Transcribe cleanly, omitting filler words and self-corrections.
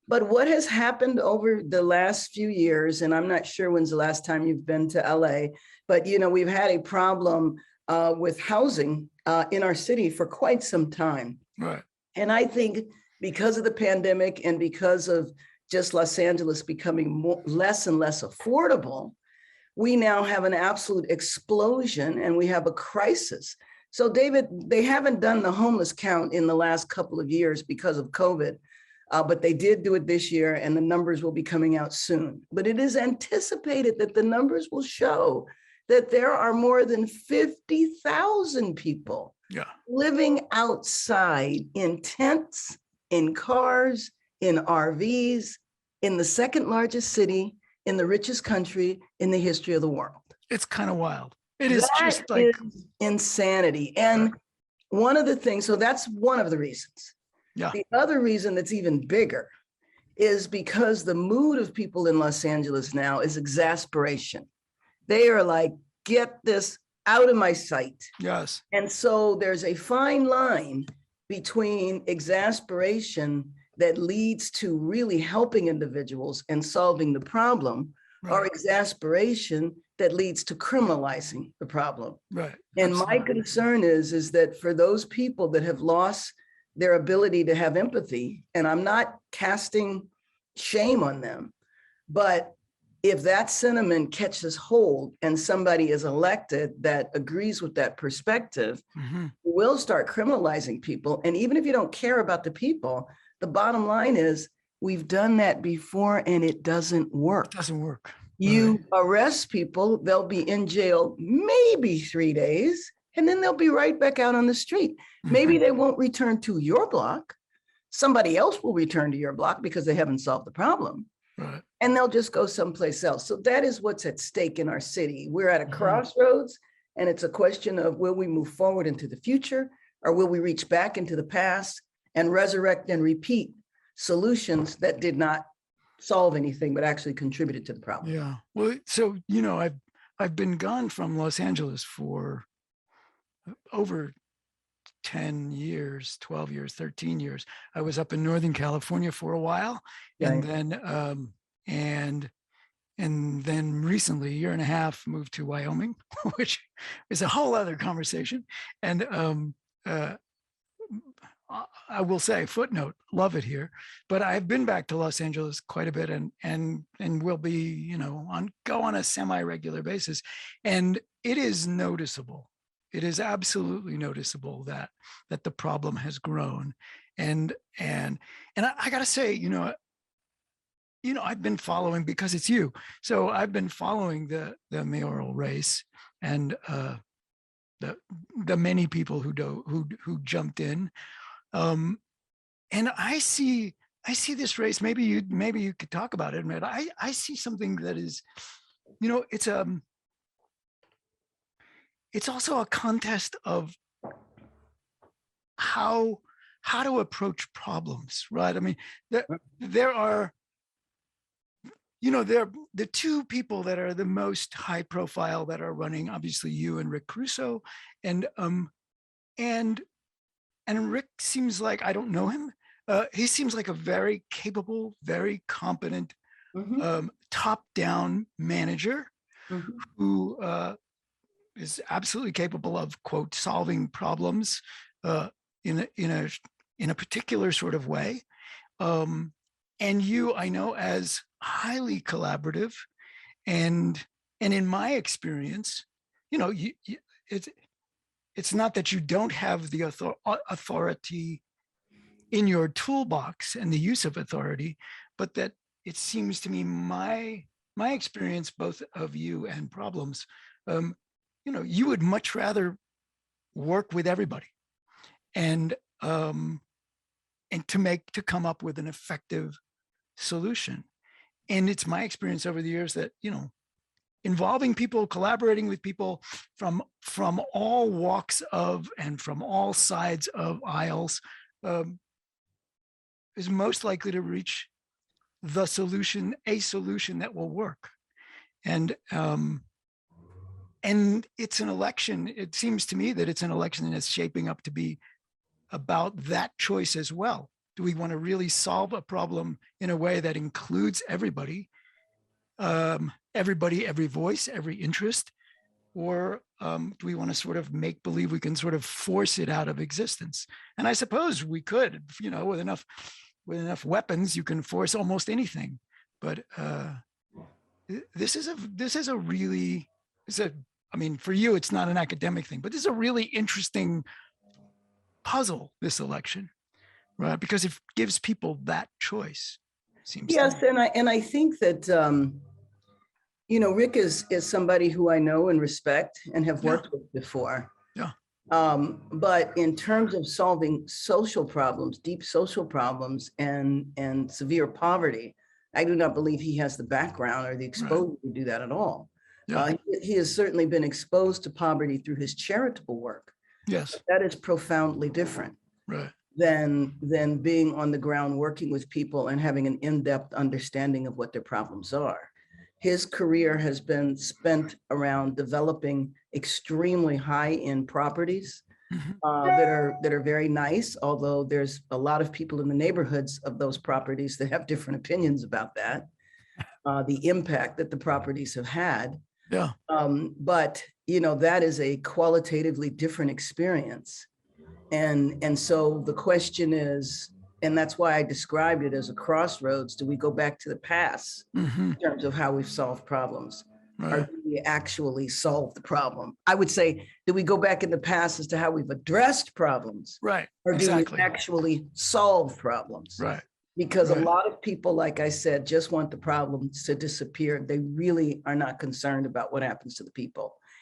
But what has happened over the last few years, and I'm not sure when's the last time you've been to LA, but we've had a problem with housing in our city for quite some time. Right. And I think because of the pandemic and because of just Los Angeles becoming less and less affordable, we now have an absolute explosion and we have a crisis. So David, they haven't done the homeless count in the last couple of years because of COVID, but they did do it this year and the numbers will be coming out soon. But it is anticipated that the numbers will show that there are more than 50,000 people living outside in tents, in cars, in RVs, in the second largest city, in the richest country in the history of the world. It's kind of wild. It is just like insanity. And one of the things, so that's one of the reasons. Yeah. The other reason that's even bigger is because the mood of people in Los Angeles now is exasperation. They are like, get this out of my sight. Yes. And so there's a fine line between exasperation that leads to really helping individuals and solving the problem, or exasperation that leads to criminalizing the problem. Right. And my concern is that for those people that have lost their ability to have empathy, and I'm not casting shame on them, but if that sentiment catches hold and somebody is elected that agrees with that perspective, we'll start criminalizing people. And even if you don't care about the people, the bottom line is we've done that before and it doesn't work. It doesn't work. You arrest people, they'll be in jail maybe 3 days, and then they'll be right back out on the street. Maybe they won't return to your block. Somebody else will return to your block because they haven't solved the problem. Right. And they'll just go someplace else. So that is what's at stake in our city. We're at a crossroads, and it's a question of will we move forward into the future, or will we reach back into the past and resurrect and repeat solutions that did not solve anything, but actually contributed to the problem. Yeah. Well, so, I've been gone from Los Angeles for over 10 years, 12 years, 13 years. I was up in Northern California for a while. And then recently, a year and a half, moved to Wyoming, which is a whole other conversation. And I will say, footnote, love it here, but I've been back to Los Angeles quite a bit and will be, go on a semi-regular basis. And it is noticeable. It is absolutely noticeable that the problem has grown. And I gotta say, I've been following, because it's you. So I've been following the mayoral race and the many people who jumped in. And I see this race. Maybe you could talk about it. But I see something that is, it's also a contest of how to approach problems, right? I mean, there are, the two people that are the most high profile that are running, obviously you and Rick Caruso, and Rick seems like, I don't know him. He seems like a very capable, very competent, top-down manager who is absolutely capable of, quote, solving problems in a particular sort of way. And you, I know, as highly collaborative, and in my experience, it's not that you don't have the authority in your toolbox and the use of authority, but that it seems to me my experience, both of you and problems, you would much rather work with everybody and to come up with an effective solution. And it's my experience over the years that, involving people, collaborating with people from all walks of and from all sides of aisles is most likely to reach a solution that will work. And it's an election. It seems to me that it's an election that's shaping up to be about that choice as well, Do we want to really solve a problem in a way that includes everybody, every voice, every interest? Or do we want to sort of make believe we can sort of force it out of existence? And I suppose we could, you know, with enough weapons, you can force almost anything. But this is a really, I mean, for you, it's not an academic thing, but this is a really interesting puzzle, this election, right? Because it gives people that choice. Seems Yes, and I think that you know, Rick is somebody who I know and respect and have worked with before. Yeah. But in terms of solving social problems, deep social problems and severe poverty, I do not believe he has the background or the exposure to do that at all. Yeah. He has certainly been exposed to poverty through his charitable work. Yes. That is profoundly different. Right. Than being on the ground working with people and having an in-depth understanding of what their problems are. His career has been spent around developing extremely high-end properties that are very nice, although there's a lot of people in the neighborhoods of those properties that have different opinions about that, the impact that the properties have had. Yeah. But you know, that is a qualitatively different experience. And so the question is, and that's why I described it as a crossroads. Do we go back to the past in terms of how we've solved problems? Right. Or do we actually solve the problem? I would say, do we go back in the past as to how we've addressed problems? Right. Or do Exactly. we actually solve problems? Right. Because Right. a lot of people, like I said, just want the problems to disappear. They really are not concerned about what happens to the people.